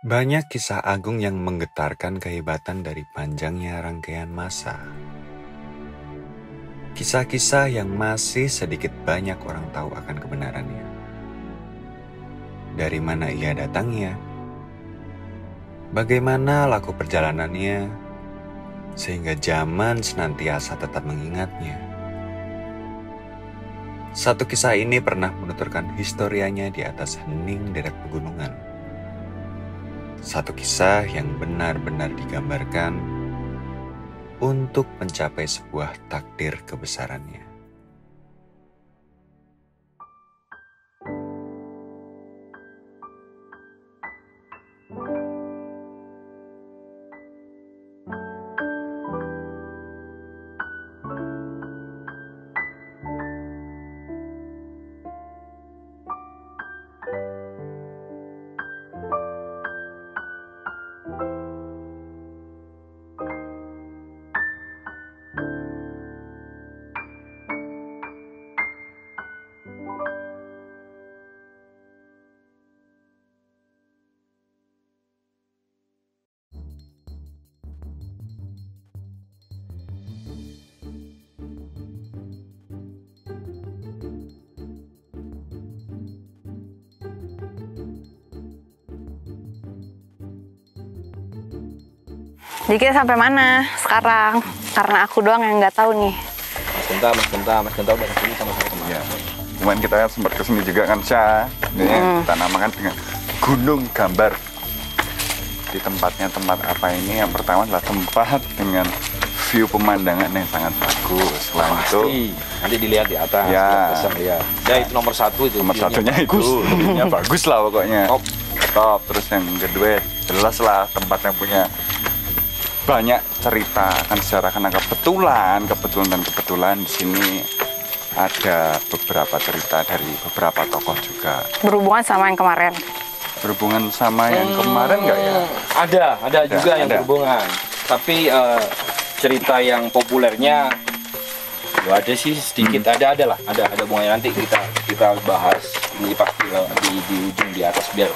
Banyak kisah agung yang menggetarkan kehebatan dari panjangnya rangkaian masa. Kisah-kisah yang masih sedikit banyak orang tahu akan kebenarannya. Dari mana ia datangnya? Bagaimana laku perjalanannya? Sehingga zaman senantiasa tetap mengingatnya. Satu kisah ini pernah menuturkan historianya di atas hening deret pegunungan. Satu kisah yang benar-benar digambarkan untuk mencapai sebuah takdir kebesarannya. Jadi kita sampai mana sekarang? Karena aku doang yang nggak tahu nih. Mas Genta udah kesini sama-sama. Ya. Kemarin kita sempat kesini juga kan, Syah. Ini kita namakan dengan Gunung Gambar. Di tempatnya tempat apa ini? Yang pertama adalah tempat dengan view pemandangan yang sangat bagus. Selain itu, Nanti dilihat di atas. Ya. Ya itu nomor satu itu. nomor satunya itu, view-nya bagus lah pokoknya. Top. Terus yang kedua, jelas lah tempat yang punya banyak cerita kan secara karena kebetulan di sini ada beberapa cerita dari beberapa tokoh juga. Berhubungan sama yang kemarin. Berhubungan sama yang kemarin nggak ya? Ada juga yang berhubungan. Tapi cerita yang populernya ya ada sih sedikit, ada hubungannya. Nanti kita bahas ini pasti di ujung di atas biar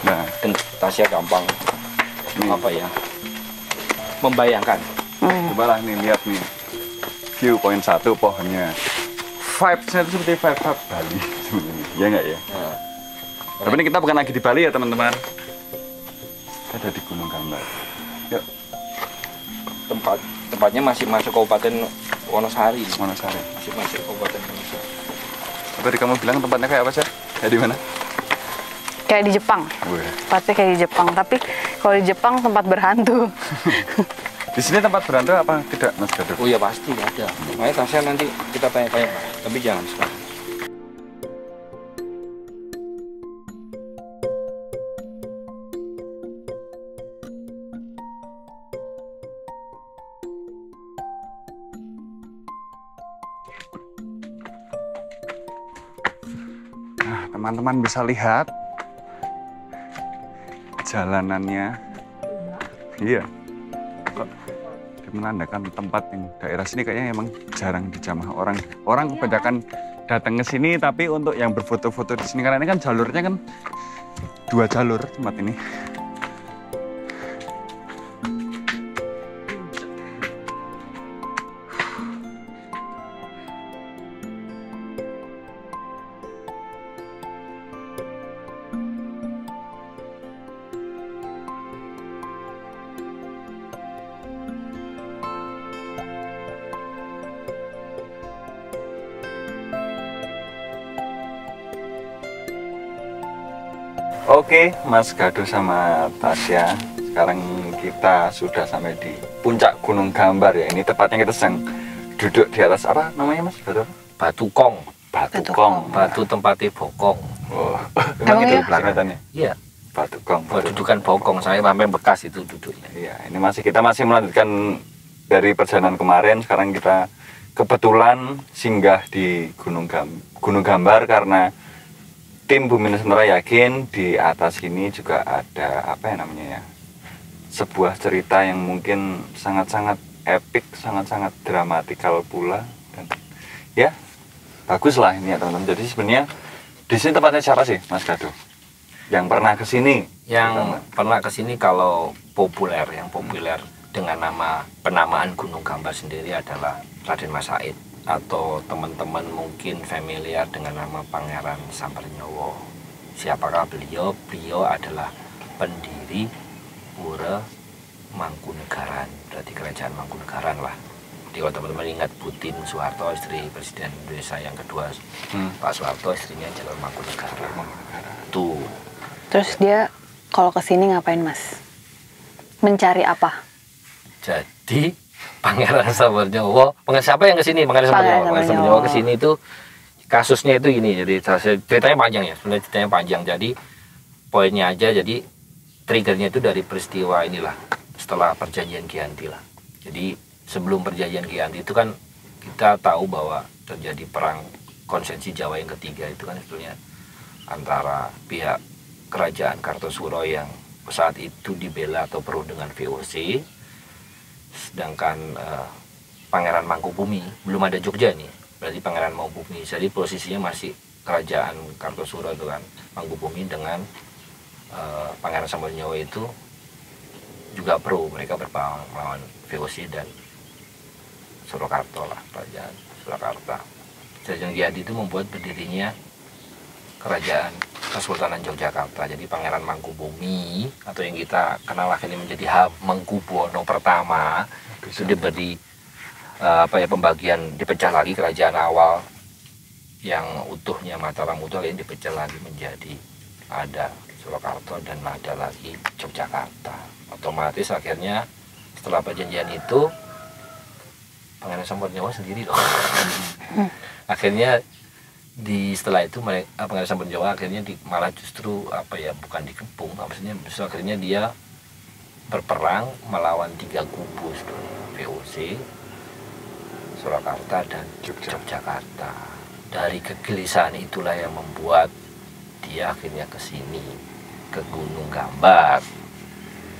Tasya gampang apa ya membayangkan. Cobalah nih lihat nih view poin 1 pohonnya. Vibes-nya itu seperti vibe Bali sebenarnya. Ya nggak ya? Tapi ini kita bukan lagi di Bali ya teman-teman. Kita ada di Gunung Gambar. Yuk. Tempatnya masih masuk Kabupaten Wonosari. Masih. Masih masuk Kabupaten Wonosari. Tadi kamu bilang tempatnya kayak apa sih? Kayak di mana? Kayak di Jepang. Tempatnya kayak di Jepang. Tapi kalau di Jepang tempat berhantu. Di sini tempat berhantu apa tidak, Mas Gaduh? Oh iya pasti ada. Makanya Tasya nanti kita tanya-tanya, tapi jangan sekarang. Nah, teman-teman bisa lihat jalanannya. Iya. Kok menandakan tempat yang daerah sini kayaknya emang jarang dijamah orang. Orang kebanyakan datang ke sini, tapi untuk yang berfoto-foto di sini karena ini kan jalurnya kan 2 jalur tempat ini. Oke, Mas Gaduh sama Tasya, sekarang kita sudah sampai di puncak Gunung Gambar ya. Ini tepatnya kita sedang duduk di atas apa namanya, Mas Gaduh? Batu Kong. Batu Tempatnya bokong. Oh, memang itu kelihatannya. Iya. Batu Kong. Dudukan bokong. Saya sampai bekas itu duduknya. Iya, ini kita masih melanjutkan dari perjalanan kemarin. Sekarang kita kebetulan singgah di Gunung Gambar karena tim Bumi Nusantara yakin di atas ini juga ada apa ya namanya ya, sebuah cerita yang mungkin sangat-sangat epik, sangat-sangat dramatikal pula, dan ya bagus lah ini ya teman-teman. Jadi sebenarnya di sini tempatnya siapa sih, Mas Gaduh? Yang pernah ke sini? Yang pernah ke sini kalau yang populer dengan nama penamaan Gunung Gambar sendiri adalah Raden Mas Said, atau teman-teman mungkin familiar dengan nama Pangeran Sambernyowo. Siapakah beliau? Beliau adalah pendiri Pura Mangkunegaran, berarti kerajaan Mangkunegaran lah. Jadi kalau teman-teman ingat Putin Soeharto, istri Presiden Indonesia yang kedua, Pak Soeharto, istrinya Jalur Mangkunegaran. Tuh. Terus dia kalau kesini ngapain Mas? Mencari apa? Jadi Pangeran Sambernyowo, siapa yang kesini? Pangeran Sambernyowo kesini itu kasusnya itu ini. Jadi ceritanya panjang ya, sebenarnya ceritanya panjang. Jadi poinnya aja, jadi triggernya itu dari peristiwa inilah, setelah perjanjian Giyanti lah. Jadi sebelum perjanjian Giyanti itu kan kita tahu bahwa terjadi perang konsensi Jawa yang ketiga itu kan sebetulnya antara pihak kerajaan Kartosuro yang saat itu dibela atau peruh dengan VOC, sedangkan Pangeran Mangkubumi, belum ada Jogja nih, berarti Pangeran Mangkubumi, jadi posisinya masih kerajaan Kartosuro itu kan, Mangkubumi dengan Pangeran Sambernyowo itu juga pro, mereka berperang melawan VOC dan Surakarta lah, kerajaan Surakarta. Perjanjian Giyanti itu membuat berdirinya kerajaan Kesultanan Yogyakarta. Jadi Pangeran Mangkubumi atau yang kita kenal akhirnya menjadi Mangkubuwono pertama itu diberi pembagian, dipecah lagi kerajaan awal yang utuhnya Mataram utuh ini dipecah lagi menjadi ada Surakarta dan ada lagi Yogyakarta. Otomatis akhirnya setelah perjanjian itu Pangeran Sambernyowo sendiri loh. Akhirnya setelah itu Pangeran Sambernyowo akhirnya malah justru bukan dikepung, maksudnya justru akhirnya dia berperang melawan 3 kubu, VOC, Surakarta dan Yogyakarta. Dari kegelisahan itulah yang membuat dia akhirnya ke sini, ke Gunung Gambar.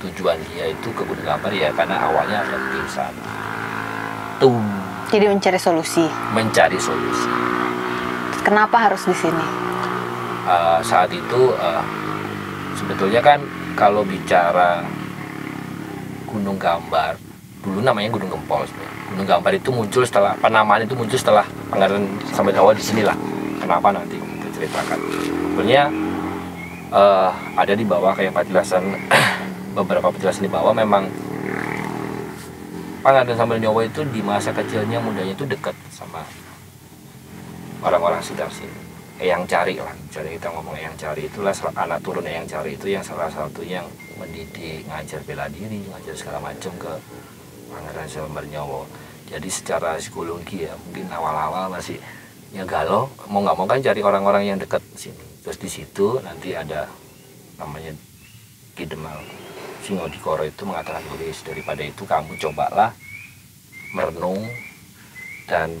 Tujuan dia itu ke Gunung Gambar ya karena awalnya ada kegelisahan. Tuh. Jadi mencari solusi. Mencari solusi. Kenapa harus di sini? Saat itu sebetulnya kan kalau bicara Gunung Gambar, dulu namanya Gunung Gempol sebenarnya. Gunung Gambar itu muncul setelah penamaan itu muncul setelah Pangeran Sambernyowo di sinilah. Kenapa nanti kita ceritakan. Sebenarnya ada di bawah kayak penjelasan beberapa penjelasan di bawah, memang Pangeran Sambernyowo itu di masa kecilnya, mudanya itu dekat sama orang-orang sekitar sini. Eyang Cari lah, jadi kita ngomong Eyang Cari itulah anak turun Eyang Cari itu yang salah satu yang mendidik, ngajar bela diri, ngajar segala macam ke Pangeran Sambernyowo. Jadi secara psikologi ya mungkin awal-awal masih ya galau, mau nggak mau kan cari orang-orang yang dekat sini. Terus di situ nanti ada namanya Ki Demal Singodikoro itu mengatakan tulis, daripada itu kamu cobalah merenung dan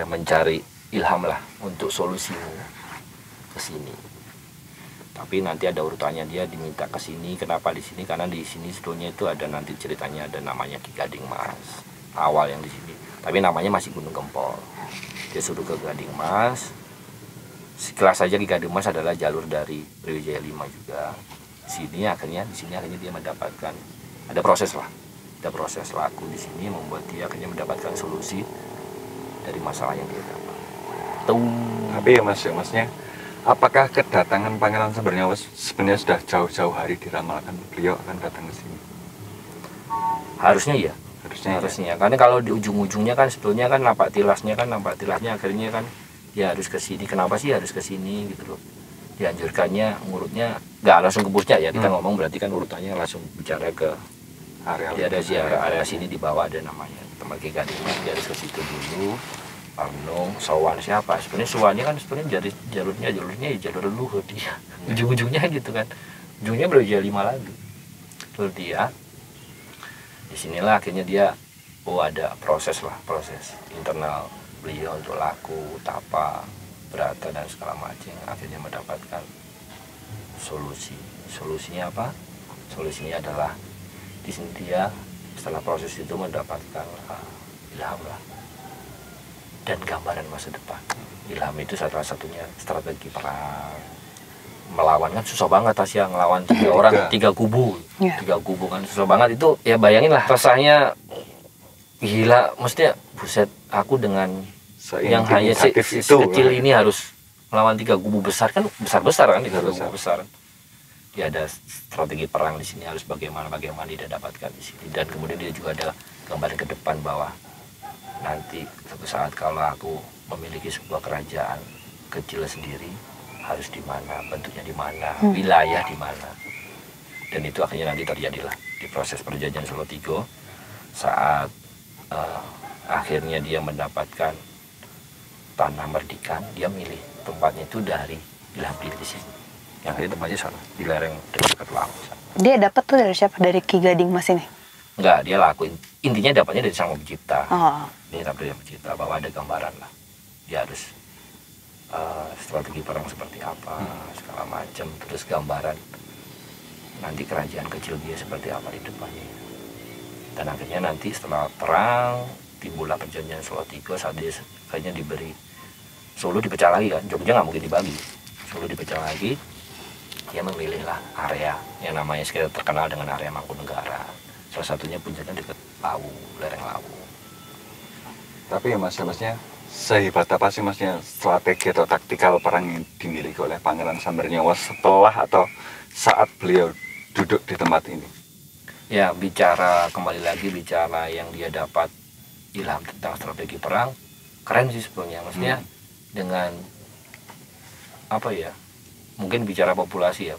mencari ilham lah untuk solusimu ke sini. Tapi nanti ada urutannya, dia diminta ke sini. Kenapa di sini? Karena di sini sebetulnya itu ada nanti ceritanya, ada namanya Ki Gading Mas awal yang di sini. Tapi namanya masih Gunung Gempol. Dia suruh ke Gading Mas. Sekilas saja Ki Gading Mas adalah jalur dari Brawijaya V juga. Di sini akhirnya dia mendapatkan, ada proses laku di sini membuat dia akhirnya mendapatkan solusi dari masalah yang dia dapat. Tapi ya maksudnya apakah kedatangan Pangeran Sambernyowo sebenarnya sudah jauh-jauh hari diramalkan beliau akan datang ke sini? Harusnya ya. Harusnya. Karena kalau di ujung-ujungnya kan sebetulnya kan nampak tilasnya akhirnya kan dia harus ke sini. Kenapa sih harus ke sini gitu loh? Dianjurkannya ngurutnya nggak langsung ke Puncak ya, kita ngomong berarti kan urutannya langsung bicara ke area sini, di bawah ada namanya tempat Ki Gading Mas, dia harus ke situ dulu. Arnong, Sowan siapa? Sebenarnya Sowannya kan sebenarnya jalurnya jalur leluhur dia. Ujung-ujungnya gitu kan. Ujungnya Brawijaya V lagi. Terus dia di sinilah akhirnya dia ada proses internal beliau untuk laku, tapa, berata dan segala macam, akhirnya mendapatkan solusi. Solusinya apa? Solusinya adalah di sini dia setelah proses itu mendapatkan ilham lah dan gambaran masa depan. Ilham itu salah satunya strategi perang, melawan kan susah banget Tasya, ngelawan 3 orang, 3 kubu, 3 kubu kan susah banget itu. Ya bayangin lah rasanya gila, maksudnya buset, aku dengan yang hanya kecil ini harus melawan 3 kubu besar kan, besar kan, 3 kubu besar. Dia ada strategi perang di sini, harus bagaimana dia dapatkan di sini. Dan kemudian dia juga ada gambar ke depan bahwa nanti suatu saat kalau aku memiliki sebuah kerajaan kecil sendiri, harus di mana, bentuknya di mana, wilayah di mana. Dan itu akhirnya nanti terjadilah di proses perjanjian Solo Tigo saat akhirnya dia mendapatkan tanah Merdikan, dia milih tempatnya itu dari Ilham di sini. Yang akhirnya tempatnya sana di lereng dekat laut. Dia dapat tuh dari siapa? Dari Ki Gading Mas ini? Enggak, dia lakuin. Intinya dapatnya dari Sang Pencipta. Oh. Dia dapat dari Pencipta bahwa ada gambaran lah. Dia harus strategi perang seperti apa, segala macam, terus gambaran nanti kerajaan kecil dia seperti apa di depannya. Dan akhirnya nanti setelah perang timbullah perjanjian Solo Tigo saat dia akhirnya diberi Solo dipecah lagi kan, Jogja nggak mungkin dibagi, Solo dipecah lagi, dia memilihlah area yang namanya sekitar terkenal dengan area Mangkunegara, salah satunya puncaknya dekat Lawu, lereng Lawu. Tapi ya masnya sehebat apa sih masnya strategi atau taktikal perang yang dimiliki oleh Pangeran Sambernyawa setelah atau saat beliau duduk di tempat ini? Ya, kembali lagi bicara yang dia dapat ilham tentang strategi perang, keren sih sebenarnya. Maksudnya dengan apa ya, mungkin bicara populasi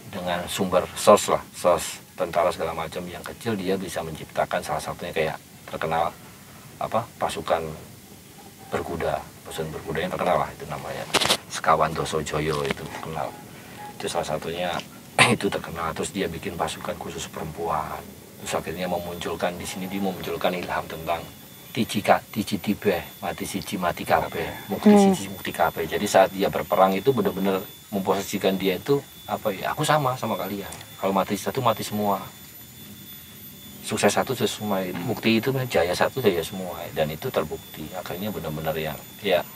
dengan sumber source tentara segala macam yang kecil, dia bisa menciptakan salah satunya kayak terkenal pasukan berkuda yang terkenal lah, itu namanya Sekawan Dosojoyo, itu terkenal, itu salah satunya itu terkenal. Terus dia bikin pasukan khusus perempuan, terus akhirnya memunculkan di sini, dia memunculkan ilham tentang Tiji Tibe, mati siji mati kabeh, mukti siji mukti kabeh. Jadi saat dia berperang itu benar-benar memposisikan dia itu aku sama kalian, kalau mati satu mati semua, sukses satu semua, bukti itu jaya satu jaya semua. Dan itu terbukti akhirnya benar-benar yang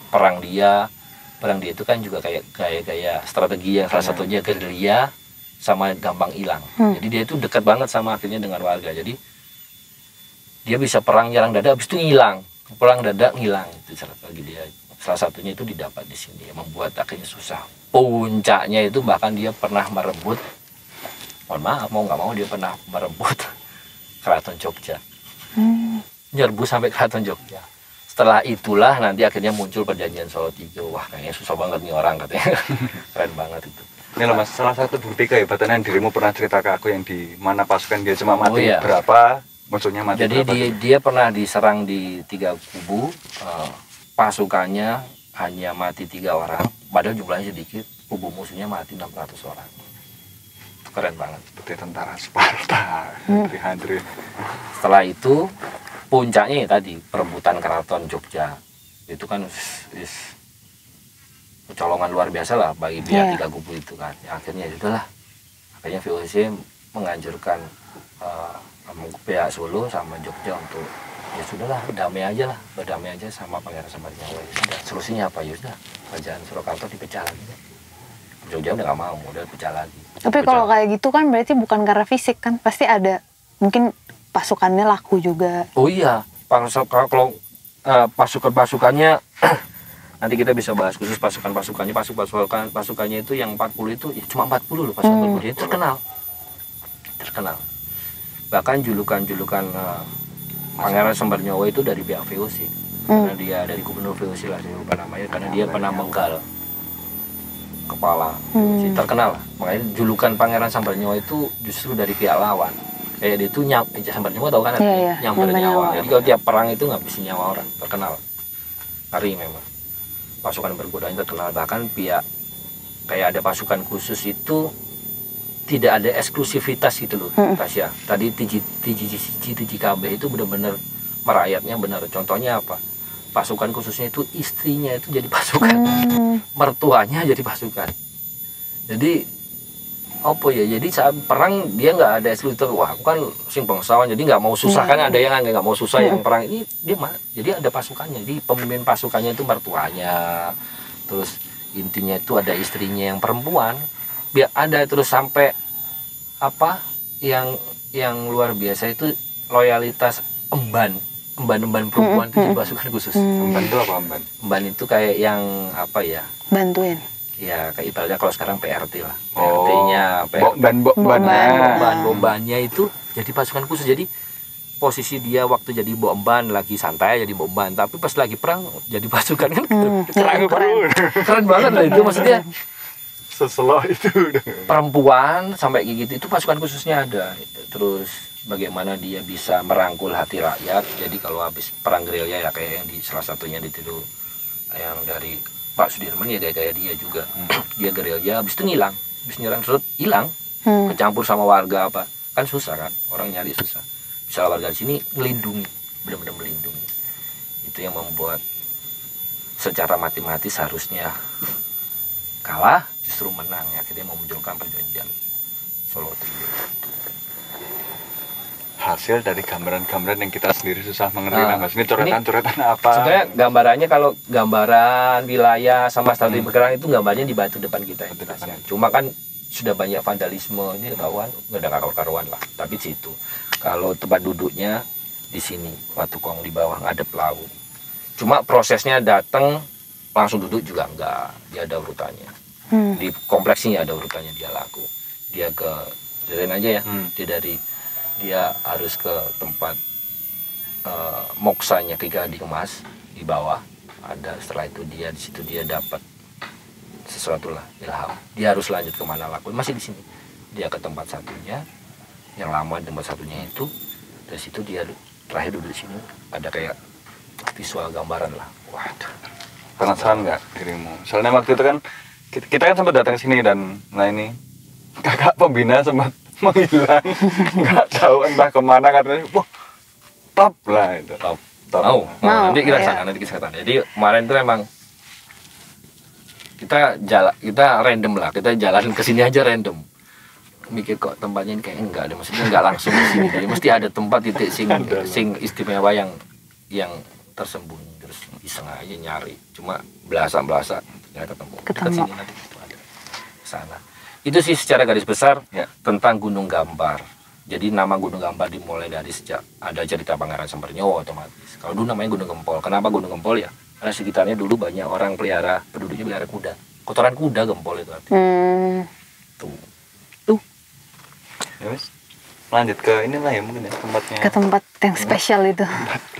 perang dia itu kan juga kayak strategi yang salah satunya gerilya sama gampang hilang. Jadi dia itu dekat banget sama akhirnya dengan warga, jadi dia bisa perang nyerang dada habis itu ngilang, perang dada ngilang. Itu strategi dia, salah satunya itu didapat di sini, membuat akhirnya susah. Puncaknya itu bahkan dia pernah merebut, mohon maaf mau nggak mau dia pernah merebut Keraton Jogja, nyerbu sampai Keraton Jogja. Setelah itulah nanti akhirnya muncul perjanjian Solo Tigo. Wah, kayaknya susah banget nih orang katanya. Keren banget itu. Ini loh Mas, salah satu bukti kehebatan yang dirimu pernah cerita ke aku yang di mana pasukan dia cuma mati berapa, musuhnya mati jadi berapa. Jadi dia pernah diserang di 3 kubu, pasukannya hanya mati 3 orang, padahal jumlahnya sedikit, kubu musuhnya mati 600 orang. Keren banget. Seperti tentara Sparta, Handri. Setelah itu puncaknya ya tadi perebutan Keraton Jogja. Itu kan kecolongan luar biasa lah bagi pihak 3 kubu itu kan. Akhirnya VOC menganjurkan pihak Solo sama Jogja untuk ya sudahlah berdamai aja sama Pangeran Sambernyawa. Solusinya apa? Ya sudah, kerajaan Surakarta dipecah lagi. Jogja udah nggak mau, udah pecah lagi. Tapi kalau kayak gitu kan berarti bukan karena fisik kan, pasti ada mungkin pasukannya laku juga. Oh iya, kalau pasukannya nanti kita bisa bahas khusus pasukannya itu yang 40 itu ya cuma 40 loh pasukan 40 itu terkenal. Bahkan julukan Pangeran Sambernyawa itu dari pihak VOC, karena dia dari Gubernur VOC lah, saya lupa namanya, karena dia pernah menggal kepala terkenal. Makanya julukan Pangeran Sambernyawa itu justru dari pihak lawan. Kayak dia itu Sambernyawa tahu kan, nyamber nyawa. Jadi kalau tiap perang itu ngabisin nyawa orang, terkenal. Ngeri memang. Pasukan berkudanya terkenal, bahkan pihak kayak ada pasukan khusus itu tidak ada eksklusivitas gitu loh, Tasya. Tadi Tiji KB itu benar-benar merakyatnya benar. Contohnya apa? Pasukan khususnya itu istrinya itu jadi pasukan, mertuanya jadi pasukan. Jadi apa ya? Jadi saat perang dia nggak ada eksklusif. Wah, aku kan sing bangsawan, jadi nggak mau susah kan? Ada yang nggak mau susah yang perang ini dia jadi ada pasukannya. Jadi pemimpin pasukannya itu mertuanya, terus intinya itu ada istrinya yang perempuan, biar ada terus sampai apa yang luar biasa itu loyalitas emban perempuan itu di pasukan khusus. Emban itu apa emban? Emban itu kayak yang apa ya? Bantuin. Ya kayak ibaratnya kalau sekarang PRT lah. PRT-nya, bombannya itu jadi pasukan khusus. Jadi posisi dia waktu jadi bomban lagi santai jadi bomban, tapi pas lagi perang jadi pasukan kan keren banget lah itu, maksudnya seseloh itu perempuan sampai gitu itu pasukan khususnya ada. Terus bagaimana dia bisa merangkul hati rakyat. Jadi kalau habis perang gerilya ya kayak yang di salah satunya ditiru yang dari Pak Sudirman ya kayak dia juga. Dia gerilya habis itu ngilang, habis nyerang terus hilang, kecampur sama warga apa kan susah kan, orang nyari susah. Bisa warga sini melindungi, benar-benar melindungi. Itu yang membuat secara matematis harusnya kalah justru menang ya, akhirnya memunculkan perjanjian Solo Trio. Hasil dari gambaran-gambaran yang kita sendiri susah mengerti. Mas, ini coretan-coretan apa? Sebenarnya gambarannya kalau gambaran wilayah sama strategi pergerakan itu gambarnya di batu depan kita. Cuma kan sudah banyak vandalisme ini kawan, nggak ada karuan lah. Tapi di situ kalau tempat duduknya di sini Watu Kong di bawah ngadep laut. Cuma prosesnya datang langsung duduk juga enggak, dia ada urutannya. Di kompleksnya ada urutannya dia laku. Dia ke jalan aja ya. Dia harus ke tempat moksanya Ki Gading Emas di bawah. Ada setelah itu dia di situ dia dapat sesuatu lah ilham. Dia harus lanjut kemana laku masih di sini. Dia ke tempat satunya yang lama, tempat satunya itu dari situ dia terakhir duduk di sini. Ada kayak visual gambaran lah. Waduh, penasaran nggak dirimu? Soalnya waktu itu kan kita kan sempat datang ke sini dan nah ini kakak pembina sempat menghilang, nggak tahu entah kemana, katanya wah top lah itu. Top. Nanti kita sana, Jadi kemarin itu memang kita random lah, kita jalan ke sini aja random. Mikir kok tempatnya ini kayak enggak ada, maksudnya enggak langsung di sini. Jadi mesti ada tempat titik sing istimewa yang tersembunyi. Terus iseng aja nyari, cuma belasa nggak ketemu. Ke sini nanti itu ada sana. Itu sih secara garis besar ya, tentang Gunung Gambar. Jadi nama Gunung Gambar dimulai dari sejak ada cerita Pangeran Sempernyawa otomatis. Kalau dulu namanya Gunung Gempol. Kenapa Gunung Gempol ya? Karena sekitarnya dulu banyak orang penduduknya pelihara kuda. Kotoran kuda Gempol itu artinya. Tuh. Ya wes, lanjut ke inilah ya mungkin ya tempatnya. Ke tempat yang spesial itu.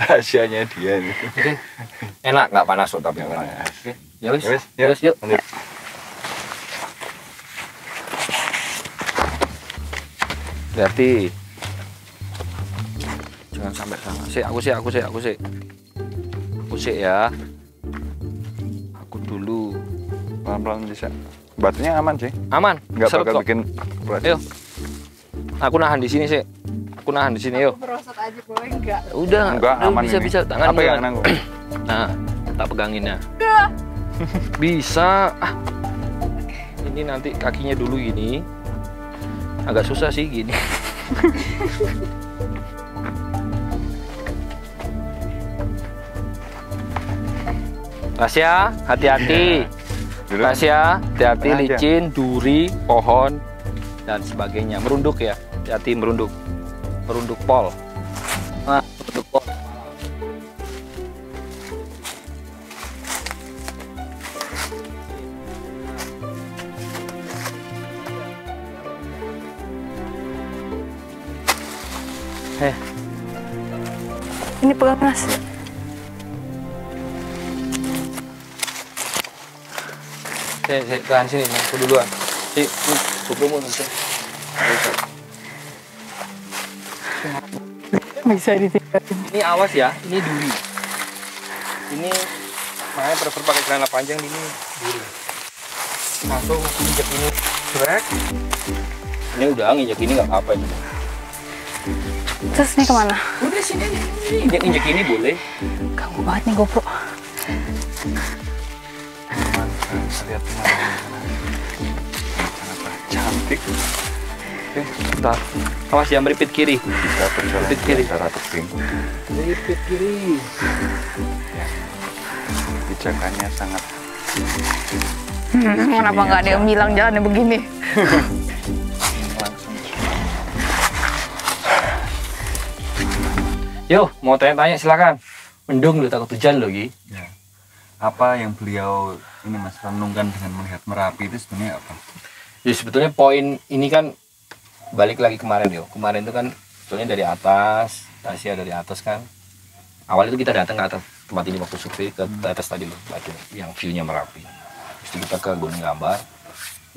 Rahasianya dia nih. Oke. Enak nggak panas loh tapi panas. Oke. Ya wes, yuk. Lanjut. Berarti jangan sampai sana. Aku sih ya. Aku dulu pelan-pelan bisa. Batunya aman sih. Aman. Nggak bakal bikin berat. Ayo. Aku nahan di sini sih. Yuk. Merosot aja boleh enggak? Udah aman bisa tangan. Apa yang nanggung? Nah, tak pegangin ya. Bisa. Ini nanti kakinya dulu gini. Agak susah sih gini. Tasya, hati-hati. Tasya, hati-hati licin, duri, pohon dan sebagainya. Merunduk ya. Hati-hati merunduk pol. Nah, merunduk pol. Ini pegang Mas. Tahan sini, aku duluan. Kupromo nanti. Bisa ditinggalin. Ini awas ya, ini duri. Ini makanya prefer pakai celana panjang ini duri. Langsung injek ini, brek. Ini udah nginjek ini nggak apa-apa ini. Terus ini kemana? Udah sini, injek ini boleh. Ganggu banget nih GoPro. Lihat cantik. Oke, bentar. Awas ya, meripit kiri. Kita berjalan meripit kiri. Antara tebing. Meripit kiri. Pijakannya sangat Kenapa nggak ada yang bilang jalannya begini? Yo, mau tanya-tanya silakan. Mendung lu takut hujan lo, Gi. Ya. Apa yang beliau ini Mas renungkan dengan melihat Merapi itu sebenarnya apa? Ya sebetulnya poin ini kan balik lagi kemarin yo. Kemarin itu kan sebetulnya dari atas, Asia dari atas kan. Awal itu kita datang ke atas tempat ini waktu survei ke atas tadi loh, yang view-nya Merapi. Terus kita ke Gunung Gambar.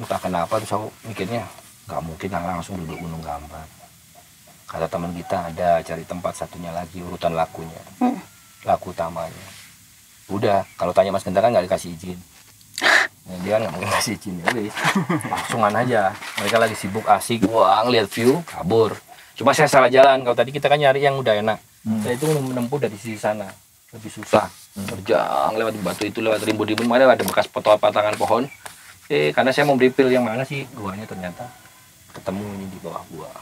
Entah kenapa terus aku mikirnya nggak mungkin langsung duduk Gunung Gambar. Kata teman kita ada cari tempat satunya lagi urutan lakunya, laku utamanya. Udah, kalau tanya Mas Genta kan nggak dikasih izin. Nah, dia kan nggak mungkin kasih izin ya, langsungan aja. Mereka lagi sibuk asik, wah ngeliat view, kabur. Cuma saya salah jalan. Kalau tadi kita kan nyari yang udah enak. Saya itu menempuh dari sisi sana lebih susah. Terjang lewat batu itu, lewat rimbun-rimbun, mana ada bekas patangan pohon. Karena saya mau beripil yang mana sih guanya, ternyata ketemu ini di bawah gua.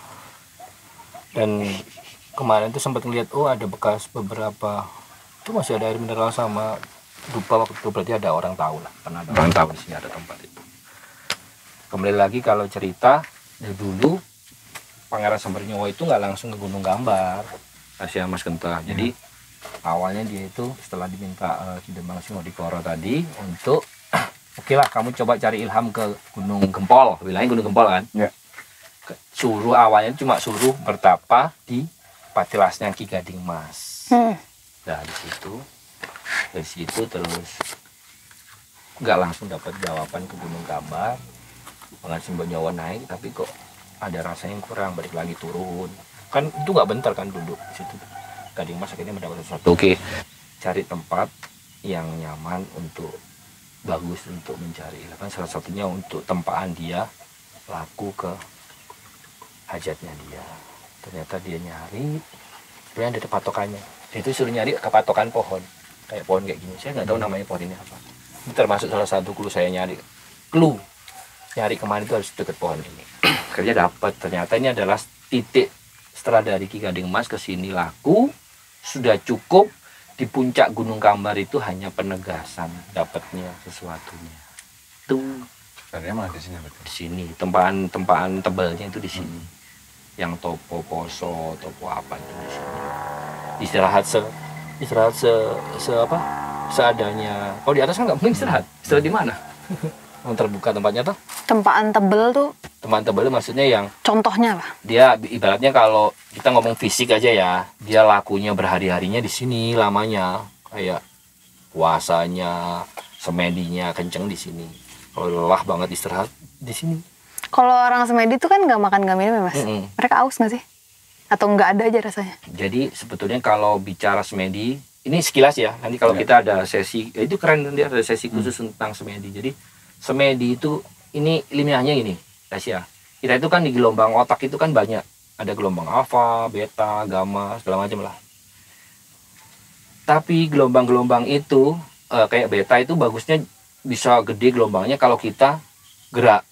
Dan kemarin tuh sempat ngeliat, oh ada bekas beberapa, itu masih ada air mineral sama dupa waktu itu, berarti ada orang tahu lah, karena ada orang tahu di sini ada tempat itu. Kembali lagi kalau cerita, ya dulu Pangeran Sambernyawa itu nggak langsung ke Gunung Gambar, Asia Mas Genta. Jadi awalnya dia itu setelah diminta Ki Demang Singodikoro tadi untuk, oke lah kamu coba cari ilham ke Gunung Gempol, bilangnya Gunung Gempol kan? Ya. Suruh awalnya cuma suruh bertapa di Patilasnya Ki Gading Mas. Nah dari situ terus nggak langsung dapat jawaban ke Gunung Gambar. Pangeran Sambernyawa naik, tapi kok ada rasanya yang kurang, balik lagi turun. Kan itu nggak bentar kan duduk di situ. Gading Mas akhirnya mendapat sesuatu. Oke, cari tempat yang nyaman untuk bagus untuk mencari. Kan salah satunya untuk tempaan dia laku ke hajatnya dia. Ternyata dia nyari, sebenarnya ada patokannya. Dia itu suruh nyari ke patokan pohon, kayak pohon kayak gini. Saya nggak tahu namanya pohon ini apa. Ini termasuk salah satu clue saya nyari. Clue nyari kemana itu harus deket pohon ini. Akhirnya dapat. Ternyata ini adalah titik setelah dari Ki Gading Mas ke sini laku sudah cukup. Di puncak Gunung Gambar itu hanya penegasan dapatnya sesuatunya. Tuh. Sebenarnya malah di sini betul. Di sini tempaan tebalnya itu di sini. Yang topo poso, topo apa itu di sini. Istirahat seadanya. Kalau di atas kan nggak mungkin istirahat. Istirahat di mana? Yang terbuka tempatnya tuh. Tempaan tebel tuh. Tempaan tebel maksudnya yang. Contohnya apa? Dia ibaratnya kalau kita ngomong fisik aja ya, dia lakunya berhari-harinya di sini lamanya, kayak puasanya, semedinya kenceng di sini. Kalau lelah banget istirahat di sini. Kalau orang semedi itu kan nggak makan nggak minum ya Mas? Mereka aus nggak sih? Atau nggak ada aja rasanya? Jadi sebetulnya kalau bicara semedi, ini sekilas ya. Nanti kalau kita ada sesi, itu keren nanti ada sesi khusus tentang semedi. Jadi semedi itu ini ilmiahnya ini, Asia. Kita itu kan di gelombang otak itu kan banyak. Ada gelombang alfa, beta, gamma, segala macam lah. Tapi gelombang-gelombang itu kayak beta itu bagusnya bisa gede gelombangnya kalau kita gerak.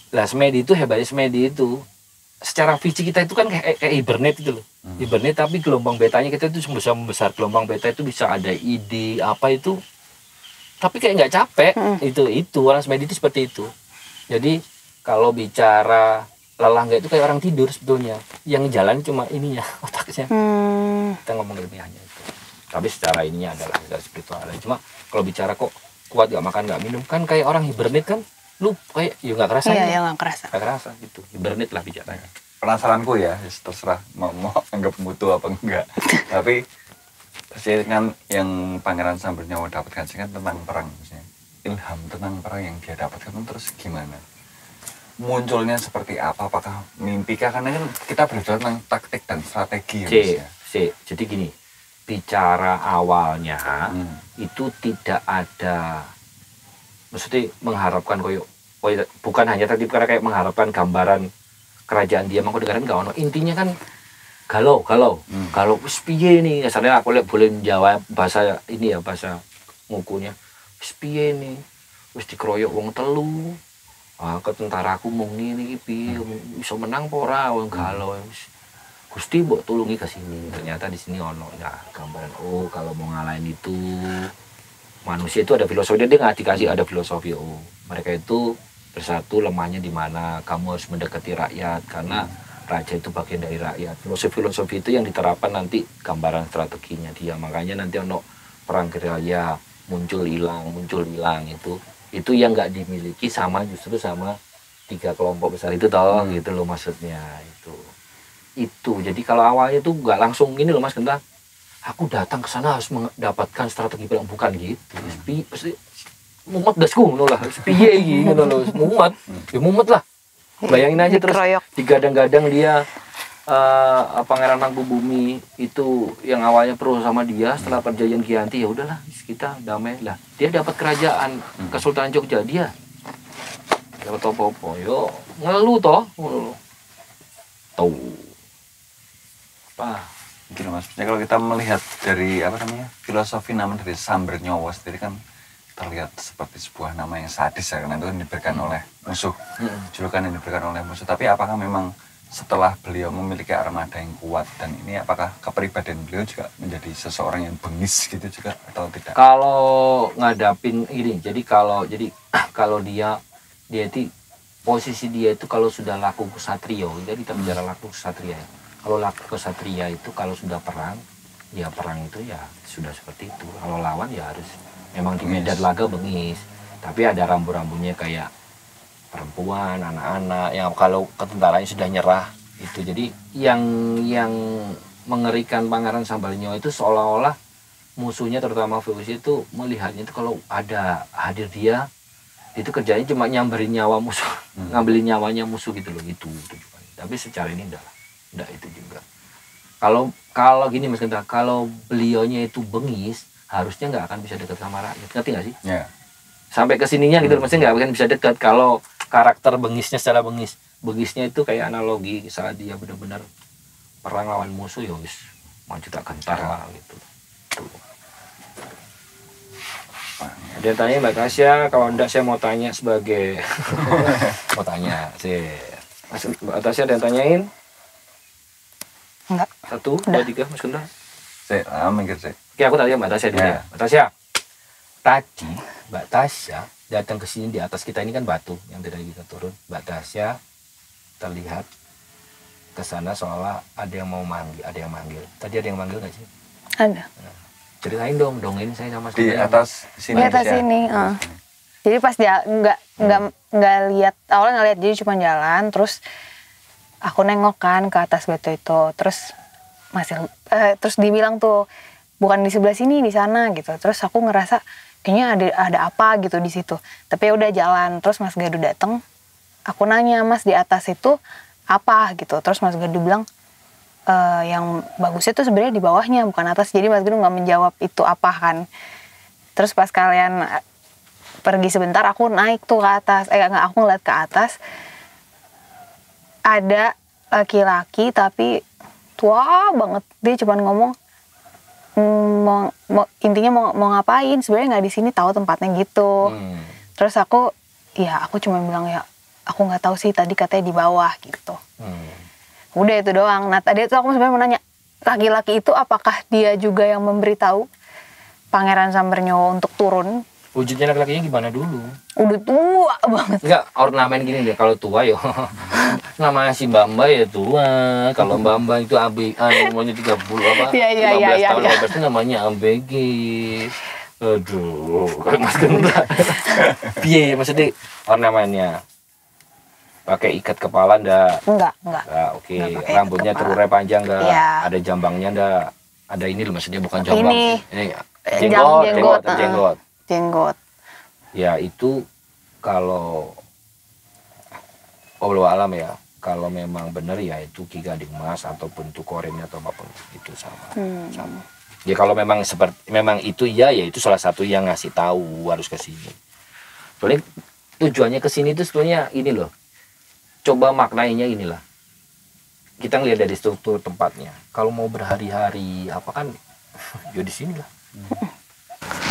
Lah semedi itu hebatnya semedi itu secara fisik kita itu kan kayak hibernate itu loh. Hibernate tapi gelombang betanya kita itu bisa membesar. Gelombang beta itu bisa ada ide apa itu. Tapi kayak nggak capek. Itu orang semedi itu seperti itu. Jadi kalau bicara lelah nggak itu kayak orang tidur sebetulnya. Yang jalan cuma ininya otaknya. Kita ngomong ilmiahnya itu. Tapi secara ininya adalah secara spiritualnya. Cuma kalau bicara kok kuat nggak makan nggak minum kan kayak orang hibernate kan. Lu kayak ya nggak kerasa. Iya, nggak kerasa. Nggak kerasa gitu. Hibernate lah bicaranya. Penasaranku ya, terserah mau anggap mutu apa enggak. Tapi pasti kan yang Pangeran Sambernyawa dapatkan sih kan tentang perang, misalnya ilham tentang perang yang dia dapatkan terus gimana? Munculnya seperti apa? Apakah mimpi? Karena kan kita berbicara tentang taktik dan strategi ya. Jadi gini, bicara awalnya itu tidak ada. Maksudnya mengharapkan bukan hanya tadi karena kayak mengharapkan gambaran kerajaan dia Mangkunegaran gak ono. Intinya kan galau wis piye nih, asalnya aku boleh menjawab bahasa ini ya, bahasa ngukunya. Wis piye nih, wis dikeroyok wong telu. Ke tentaraku mung ngene iki piye, iso menang apa ora, wong galau. Gusti mbok tulungi ke sini. Ternyata di sini ono ya gambaran kalau mau ngalahin itu manusia itu ada filosofi, dia nggak dikasih ada filosofi. Oh, mereka itu bersatu, lemahnya di mana, kamu harus mendekati rakyat karena raja itu bagian dari rakyat. Filosofi itu yang diterapkan nanti gambaran strateginya dia. Makanya nanti ono perang gerilya muncul hilang itu yang nggak dimiliki sama justru sama 3 kelompok besar itu toh gitu loh maksudnya itu. Jadi kalau awalnya tuh nggak langsung ini loh Mas Genta, aku datang ke sana harus mendapatkan strategi perang, bukan gitu. Pasti mumet dasku lah, piye gitu loh, mumet lah. Bayangin aja terus digadang-gadang dia Pangeran Mangkubumi itu yang awalnya pro sama dia, setelah perjanjian Giyanti ya udahlah kita damai lah. Dia dapat kerajaan Kesultanan Jogja, dia dapat apa-apa. Yo ngeluh toh. Tahu. Apa? Gitu Mas. Jadi kalau kita melihat dari filosofi nama dari Samber Nyowo sendiri kan terlihat seperti sebuah nama yang sadis ya, karena itu diberikan oleh musuh, julukan yang diberikan oleh musuh. Tapi apakah memang setelah beliau memiliki armada yang kuat dan ini apakah kepribadian beliau juga menjadi seseorang yang bengis gitu juga atau tidak? Kalau ngadapin ini, jadi kalau dia itu posisi dia itu kalau sudah laku ksatrio, jadi kita bicara laku ksatria. Kalau laku ksatria itu kalau sudah perang, ya perang itu ya sudah seperti itu. Kalau lawan ya harus memang di medan laga bengis. Tapi ada rambu-rambunya kayak perempuan, anak-anak yang kalau ketentaranya sudah nyerah itu. Jadi yang mengerikan Pangeran Sambalnyo itu seolah-olah musuhnya terutama VOC itu melihatnya itu kalau ada hadir dia itu kerjanya cuma nyamberin nyawa musuh, ngambilin nyawanya musuh gitu loh, itu tujuannya. Tapi secara ini enggak itu juga. Kalau gini Mas Genta, kalau beliaunya itu bengis harusnya nggak akan bisa dekat sama rakyat, ngerti nggak sih? Yeah. Sampai kesininya gitu, maksudnya nggak akan bisa dekat kalau karakter bengisnya secara bengisnya itu kayak analogi saat dia benar-benar perang lawan musuh ya wis maju tak gentar lah gitu. Tuh. Ada yang tanya Mbak Tasya, kalau enggak saya mau tanya sebagai mau tanya sih. Mbak Tasya ada yang tanyain? Enggak. 1, 2, 3 Mas Genta. Saya mikir sih. Oke, aku tanya Mbak Tasya dulu ya. Mbak Tasya, tadi Mbak Tasya datang ke sini, di atas kita ini kan batu yang tidak kita turun. Mbak Tasya terlihat ke sana seolah ada yang mau manggil, ada yang manggil. Tadi ada yang manggil nggak sih? Ada. Nah, ceritain dongin saya sama di atas sini. Di atas sini. Jadi pas dia nggak lihat, awalnya nggak lihat, jadi cuma jalan. Terus aku nengok kan ke atas batu itu. Terus dibilang tuh bukan di sebelah sini, di sana gitu. Terus aku ngerasa kayaknya ada apa gitu di situ. Tapi ya udah jalan. Terus Mas Gadu datang. Aku nanya, Mas di atas itu apa gitu. Terus Mas Gadu bilang yang bagusnya tuh sebenarnya di bawahnya bukan atas. Jadi Mas Gadu nggak menjawab itu apa kan. Terus pas kalian pergi sebentar, aku naik tuh ke atas. Aku ngeliat ke atas. Ada laki-laki tapi tua banget. Dia cuma ngomong intinya mau ngapain, sebenarnya nggak di sini, tahu tempatnya gitu. Terus aku cuma bilang ya aku nggak tahu sih, tadi katanya di bawah gitu. Udah itu doang. Nah tadi itu aku sebenarnya mau nanya, laki-laki itu apakah dia juga yang memberitahu Pangeran Samber-Nyowo untuk turun? Wujudnya laki-lakinya gimana dulu? Udah tua banget. Enggak, ornamen gini deh, kalau tua ya namanya si Mbak ya tua. Kalau Mbak itu umurnya 30 apa? 15 tahun 15 itu namanya ABG. Aduh, Mas Genta. Piye maksudnya ornamennya? Pakai ikat kepala ndak? Enggak. Oke. Rambutnya terurai panjang ndak? Ya. Ada jambangnya ndak? Ada ini loh maksudnya, bukan jambang. Ini jenggot. Ya itu kalau Allah alam ya, kalau memang benar ya itu Ki Gading Mas ataupun itu korennya atau apapun itu sama. Ya kalau memang itu ya itu salah satu yang ngasih tahu harus ke sini. Soalnya tujuannya ke sini itu sebenarnya ini loh. Coba maknainya inilah. Kita ngelihat dari struktur tempatnya. Kalau mau berhari-hari apa kan ya di sini lah.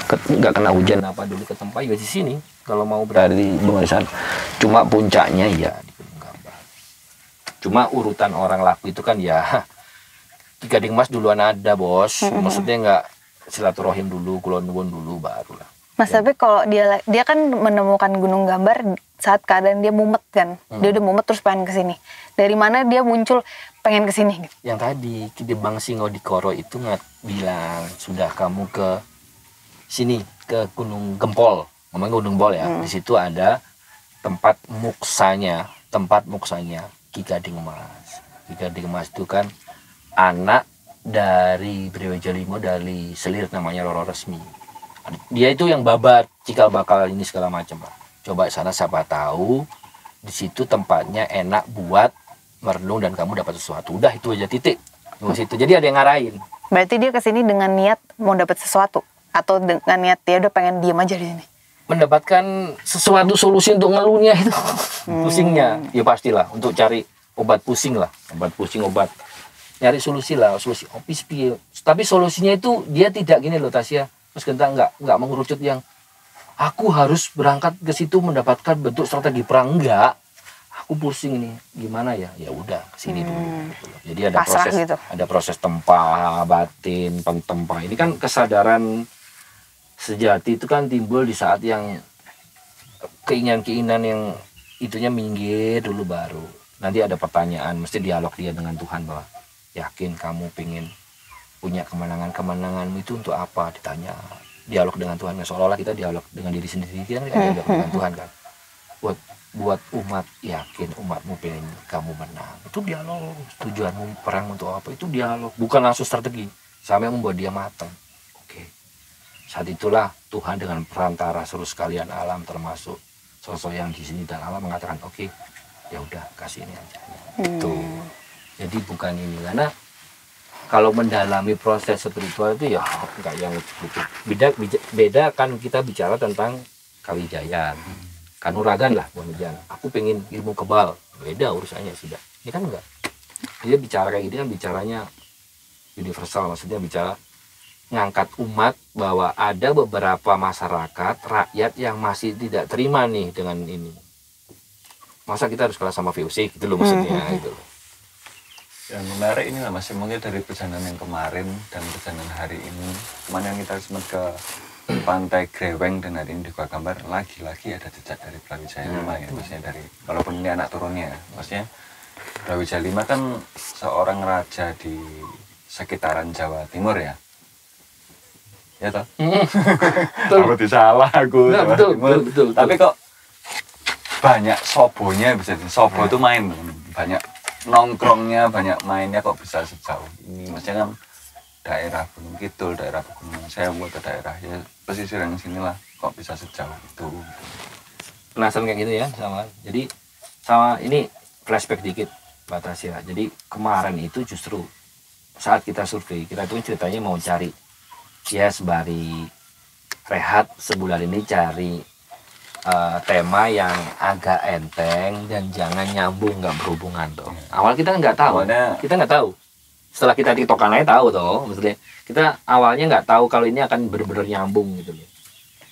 Nggak kena hujan apa dulu ke tempat ya di sini. Kalau mau berada di sana, cuma puncaknya ya di Gunung Gambar. Cuma urutan orang laku itu kan ya Ki Gading Mas duluan ada bos. Maksudnya nggak silaturahim dulu, kulon nuwun dulu barulah. Mas, tapi kalau dia kan menemukan Gunung Gambar saat keadaan dia mumet kan. Dia udah mumet terus pengen kesini. Dari mana dia muncul pengen kesini gitu? Yang tadi Kidebang Singodikoro itu bilang, sudah kamu ke sini, ke Gunung Gempol. Ngomongin Gunung Gempol ya. Di situ ada tempat muksanya Ki Gading Mas. Ki Gading Mas itu kan anak dari Brawijaya dari selir namanya Roro Resmi. Dia itu yang babat cikal bakal ini segala macam, Pak. Coba sana siapa tahu di situ tempatnya enak buat merenung dan kamu dapat sesuatu. Udah itu aja, titik. Di situ. Jadi ada yang ngarahin. Berarti dia kesini dengan niat mau dapat sesuatu atau dengan niat dia udah pengen diem aja di sini? Mendapatkan sesuatu solusi untuk ngeluhnya itu. Pusingnya. Ya pastilah untuk cari obat pusing lah. Obat. Nyari solusi lah, solusi opis piye. Tapi solusinya itu dia tidak gini loh Tasya. Mas Genta nggak mengerucut yang aku harus berangkat ke situ mendapatkan bentuk strategi perang, enggak. Aku pusing ini gimana ya? Ya udah kesini dulu. Gitu. Jadi ada pasrah proses gitu. Ada proses tempa batin, pentempa. Ini kan kesadaran sejati itu kan timbul di saat yang keinginan-keinginan yang itunya minggir dulu baru. Nanti ada pertanyaan, mesti dialog dia dengan Tuhan bahwa yakin kamu pengen punya kemenanganmu itu untuk apa, ditanya. Dialog dengan Tuhan, seolah-olah kita dialog dengan diri sendiri, kita dialog dengan Tuhan kan. Buat umat, yakin umatmu pengen kamu menang, itu dialog. Tujuanmu perang untuk apa, itu dialog, bukan langsung strategi sampai membuat dia matang. Oke, saat itulah Tuhan dengan perantara seluruh sekalian alam termasuk sosok yang di sini dan alam mengatakan oke, ya udah kasih ini aja. Itu jadi bukan ini, karena kalau mendalami proses spiritual itu ya enggak yang gitu. Beda kan kita bicara tentang Kawijaya, Kanuragan lah, kemudian aku pengen ilmu kebal, beda urusannya sudah. Ini kan enggak. Dia bicara kayak gini kan bicaranya universal, maksudnya bicara ngangkat umat bahwa ada beberapa masyarakat, rakyat yang masih tidak terima nih dengan ini. Masa kita harus kalah sama VOC gitu loh maksudnya gitu loh. Yang menarik ini lah Mas, mungkin dari perjalanan yang kemarin dan perjalanan hari ini, kemarin yang kita sempat ke Pantai Greweng dan hari ini di Gua Gambar, lagi-lagi ada jejak dari Brawijaya 5 ya, maksudnya dari, walaupun ini anak turunnya, maksudnya Brawijaya 5 kan seorang raja di sekitaran Jawa Timur ya. Ya toh? Aku disalah aku. Nah, betul. Tapi kok banyak sobonya, bisa sobo itu main banyak nongkrongnya, banyak mainnya, kok bisa sejauh ini. Maksudnya kan daerah Gunung Kidul, daerah Pegunungan Sewu, ke daerah ya pesisir yang sinilah, kok bisa sejauh itu. Penasaran kayak gitu ya sama. Jadi sama ini flashback dikit Mbak Tasya. Jadi kemarin itu justru saat kita survei, kita tuh ceritanya mau cari ya sembari rehat sebulan ini cari tema yang agak enteng dan jangan nyambung, nggak berhubungan tuh. Awal kita nggak tahu, kita nggak tahu. Setelah kita tiktokan aja tahu tuh, maksudnya kita awalnya nggak tahu kalau ini akan benar-benar nyambung gitu loh.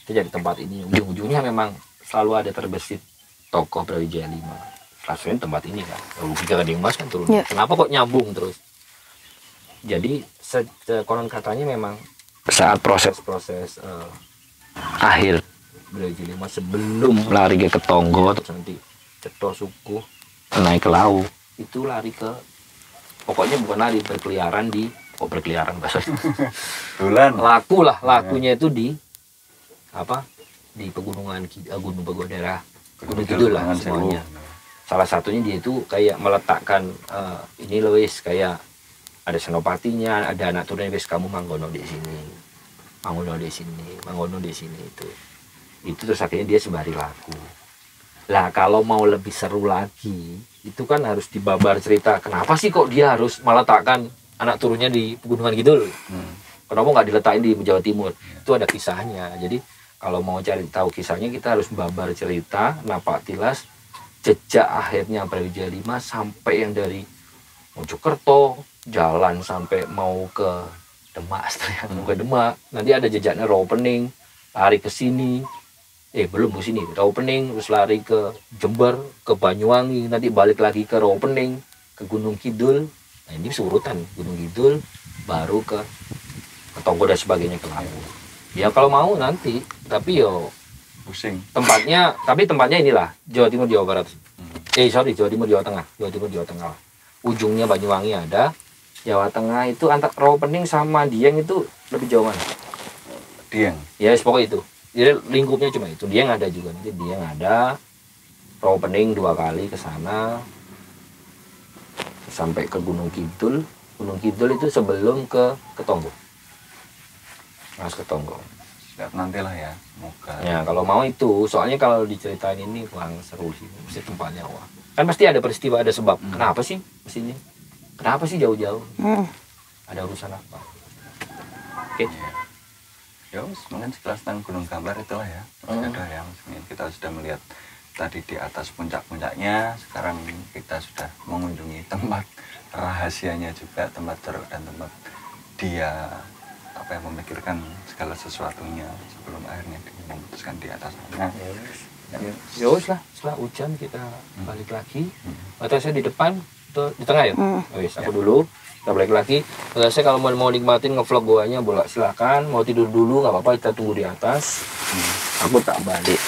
Kita jadi tempat ini, ujung-ujungnya memang selalu ada terbesit tokoh Brawijaya 5. Rasanya tempat ini kan, Ki Gading Mas kan turun. Kenapa kok nyambung terus? Jadi konon katanya memang saat proses akhir Brawijaya 5 sebelum lari ke Tonggo terus nanti Cetho Sukuh naik ke Lawu itu lari ke, pokoknya bukan lari, berkeliaran di berkeliaran bahasa lakunya itu di apa, di pegunungan Gunung Bago daerah Gunung Kidul lah semuanya. Salah satunya dia itu kayak meletakkan ini loh wis, kayak ada senopatinya, ada anak turunnya, wis kamu manggono di sini, manggono di sini itu terus akhirnya dia sembari laku. Lah kalau mau lebih seru lagi itu kan harus dibabar cerita, kenapa sih kok dia harus meletakkan anak turunnya di Pegunungan Kidul, kenapa nggak diletakin di Jawa Timur? Itu ada kisahnya. Jadi kalau mau cari tahu kisahnya kita harus babar cerita, napak tilas jejak akhirnya Brawijaya 5 sampai yang dari Mojokerto jalan sampai mau ke Demak, mau ke Demak, nanti ada jejaknya Ropening, lari ke sini, belum ke sini, Ropening, terus lari ke Jember, ke Banyuwangi, nanti balik lagi ke Ropening, ke Gunung Kidul. Nah ini urutan Gunung Kidul, baru ke Tonggo dan sebagainya ke Lawu. Ya kalau mau nanti, tapi yo Pusing. tapi tempatnya inilah Jawa Timur Jawa Barat. Jawa Timur Jawa Tengah. Jawa Timur Jawa Tengah. Ujungnya Banyuwangi ada. Jawa Tengah itu antara Rawapening sama Dieng itu lebih jauh mana? Dieng. Ya pokoknya itu. Jadi lingkupnya cuma itu. Dieng ada juga. Nanti Dieng ada. Rawapening 2 kali ke sana. Sampai ke Gunung Kidul. Gunung Kidul itu sebelum ke Tonggo. Mas ke Tonggo. Siap nantilah ya, semoga. Ya kalau mau itu, soalnya kalau diceritain ini kurang seru sih, mesti tempatnya wah. Kan pasti ada peristiwa, ada sebab. Kenapa sih kesini? Kenapa sih jauh-jauh? Ada urusan apa? Oke. Ya, mungkin sekelas tentang Gunung Gambar itulah ya. Ada yang kita sudah melihat tadi di atas puncak-puncaknya, sekarang kita sudah mengunjungi tempat rahasianya juga, tempat teruk dan tempat dia apa yang memikirkan segala sesuatunya sebelum akhirnya memutuskan di atas sana. Ya wes lah, setelah hujan kita balik lagi. Batasnya di depan, tuh di tengah ya. Wes aku dulu, kita balik lagi. Batasnya kalau mau nikmatin ngevlog goanya boleh silakan. Mau tidur dulu nggak apa-apa, kita tunggu di atas. Aku tak balik.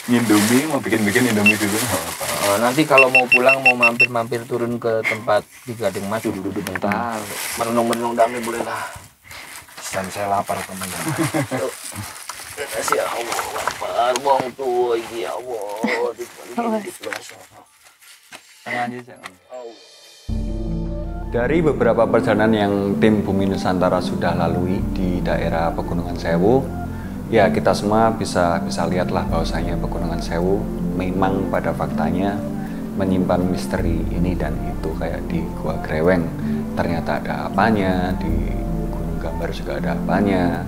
Indomie, mau bikin Indomie dulu nggak apa-apa. Nanti kalau mau pulang mau mampir turun ke tempat di Gading Mas duduk bentar. Merenung damai boleh lah. Dan saya lapar teman-teman. Ya Allah, lapar, buang tua ini ya Allah. Di Dari beberapa perjalanan yang tim Bumi Nusantara sudah lalui di daerah Pegunungan Sewu, ya kita semua bisa lihatlah bahwasanya Pegunungan Sewu memang pada faktanya menyimpan misteri ini dan itu, kayak di Gua Greweng ternyata ada apanya, di Gambar juga ada apanya,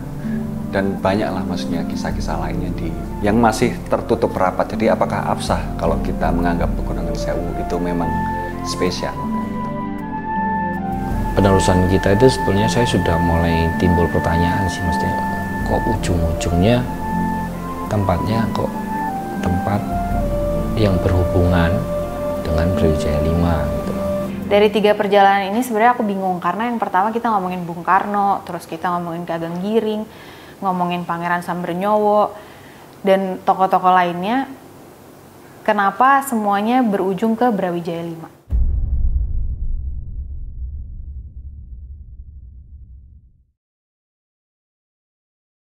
dan banyaklah maksudnya kisah-kisah lainnya yang masih tertutup rapat. Jadi apakah absah kalau kita menganggap Pegunungan Sewu itu memang spesial? Penerusan kita itu sebetulnya saya sudah mulai timbul pertanyaan sih, mestinya kok ujung-ujungnya tempatnya kok tempat yang berhubungan dengan Brawijaya 5 gitu. Dari 3 perjalanan ini sebenarnya aku bingung, karena yang pertama kita ngomongin Bung Karno, terus kita ngomongin Ki Ageng Giring, ngomongin Pangeran Sambernyowo, dan tokoh-tokoh lainnya. Kenapa semuanya berujung ke Brawijaya 5?